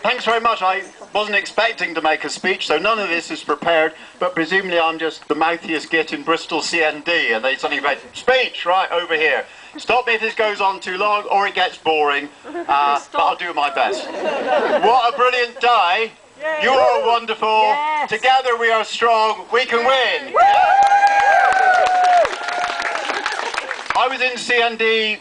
Thanks very much. I wasn't expecting to make a speech, so none of this is prepared, but presumably I'm just the mouthiest git in Bristol CND, and they suddenly went, speech, right, over here. Stop me if this goes on too long, or it gets boring, but I'll do my best. What a brilliant day. You are wonderful. Yes. Together we are strong. We can win. I was in CND,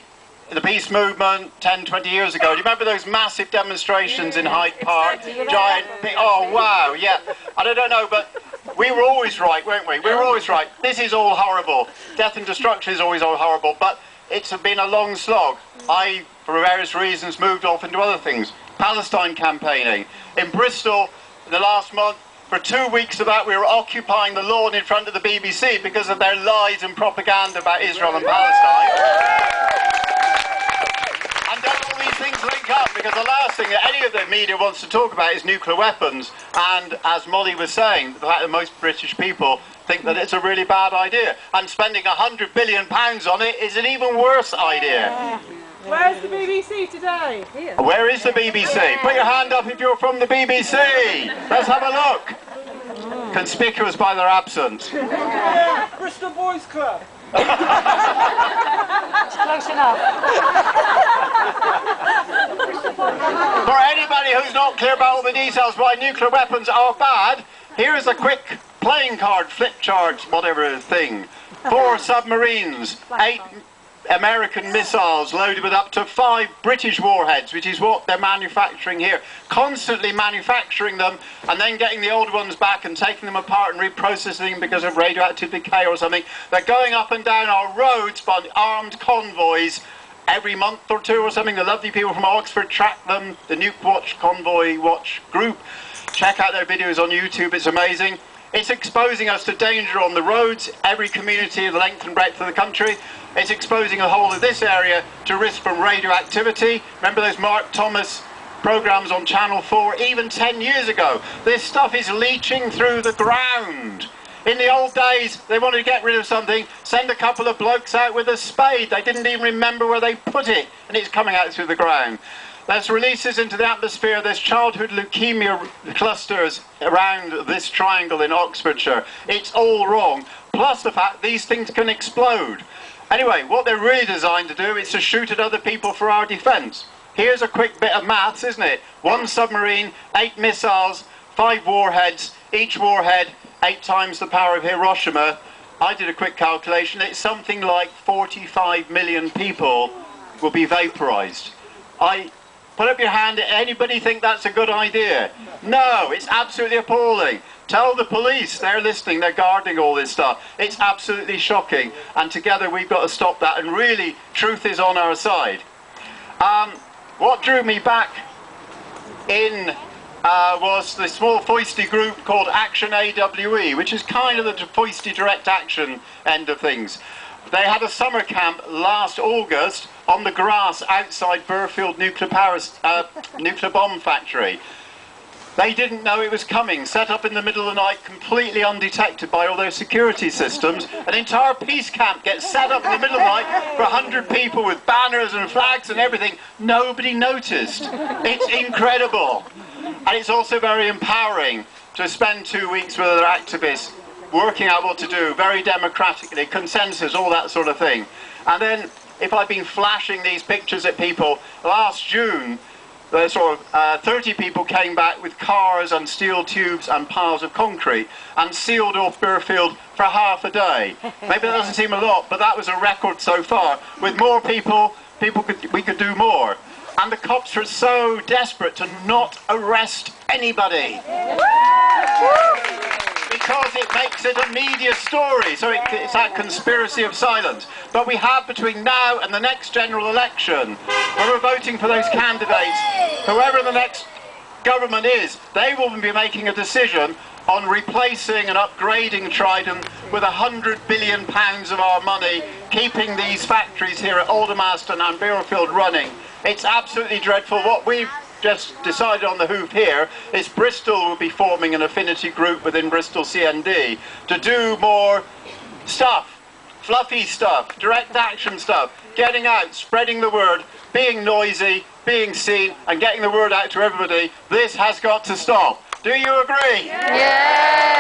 the peace movement, 10, 20 years ago. Do you remember those massive demonstrations in Hyde Park? Giant, big, oh wow, yeah. And I don't know, but we were always right, weren't we? We were always right. This is all horrible. Death and destruction is always all horrible, but it's been a long slog. I, for various reasons, moved off into other things. Palestine campaigning. In Bristol, in the last month, for 2 weeks of that, we were occupying the lawn in front of the BBC because of their lies and propaganda about Israel and Palestine. And don't all these things link up? Because the last thing that any of the media wants to talk about is nuclear weapons. And as Molly was saying, the fact that most British people think that it's a really bad idea. And spending £100 billion on it is an even worse idea. Where's the BBC today? Here. Where is the BBC? Put your hand up if you're from the BBC. Let's have a look. Conspicuous by their absence. Bristol Boys Club. Close enough. For anybody who's not clear about all the details why nuclear weapons are bad, here is a quick playing card, flip chart, whatever thing. 4 submarines, 8 American missiles loaded with up to 5 British warheads, which is what they're manufacturing here. Constantly manufacturing them and then getting the old ones back and taking them apart and reprocessing them because of radioactive decay or something. They're going up and down our roads by armed convoys every month or 2 or something. The lovely people from Oxford track them, the Nuke Watch Convoy Watch group. Check out their videos on YouTube, it's amazing. It's exposing us to danger on the roads, every community, the length and breadth of the country. It's exposing the whole of this area to risk from radioactivity. Remember those Mark Thomas programs on Channel 4, even 10 years ago? This stuff is leaching through the ground. In the old days, they wanted to get rid of something, send a couple of blokes out with a spade. They didn't even remember where they put it, and it's coming out through the ground. There's releases into the atmosphere. There's childhood leukemia clusters around this triangle in Oxfordshire. It's all wrong. Plus the fact these things can explode. Anyway, what they're really designed to do is to shoot at other people for our defence. Here's a quick bit of maths, isn't it? 1 submarine, 8 missiles, 5 warheads, each warhead 8 times the power of Hiroshima. I did a quick calculation. It's something like 45 million people will be vaporised. Put up your hand. Anybody think that's a good idea? No, it's absolutely appalling. Tell the police, they're listening, they're guarding all this stuff. It's absolutely shocking, and together we've got to stop that, and really, truth is on our side. What drew me back in was the small foisty group called Action AWE, which is kind of the foisty direct action end of things. They had a summer camp last August on the grass outside Burfield nuclear bomb factory. They didn't know it was coming, set up in the middle of the night, completely undetected by all their security systems. An entire peace camp gets set up in the middle of the night for 100 people with banners and flags and everything. Nobody noticed. It's incredible. And it's also very empowering to spend 2 weeks with other activists working out what to do, very democratically, consensus, all that sort of thing. And then, if I've been flashing these pictures at people, last June, the sort of 30 people came back with cars and steel tubes and piles of concrete and sealed off Burfield for half a day. Maybe that doesn't seem a lot, but that was a record so far. With more people, we could do more. And the cops were so desperate to not arrest anybody. Because it makes it a media story, so it's that conspiracy of silence. But we have between now and the next general election, where we're voting for those candidates, whoever the next government is, they will be making a decision on replacing and upgrading Trident with £100 billion of our money, keeping these factories here at Aldermaston and Burfield running. It's absolutely dreadful. What we've just decided on the hoof here is Bristol will be forming an affinity group within Bristol CND to do more stuff, fluffy stuff, direct action stuff. getting out, spreading the word, being noisy, being seen, and getting the word out to everybody. This has got to stop. Do you agree? Yeah.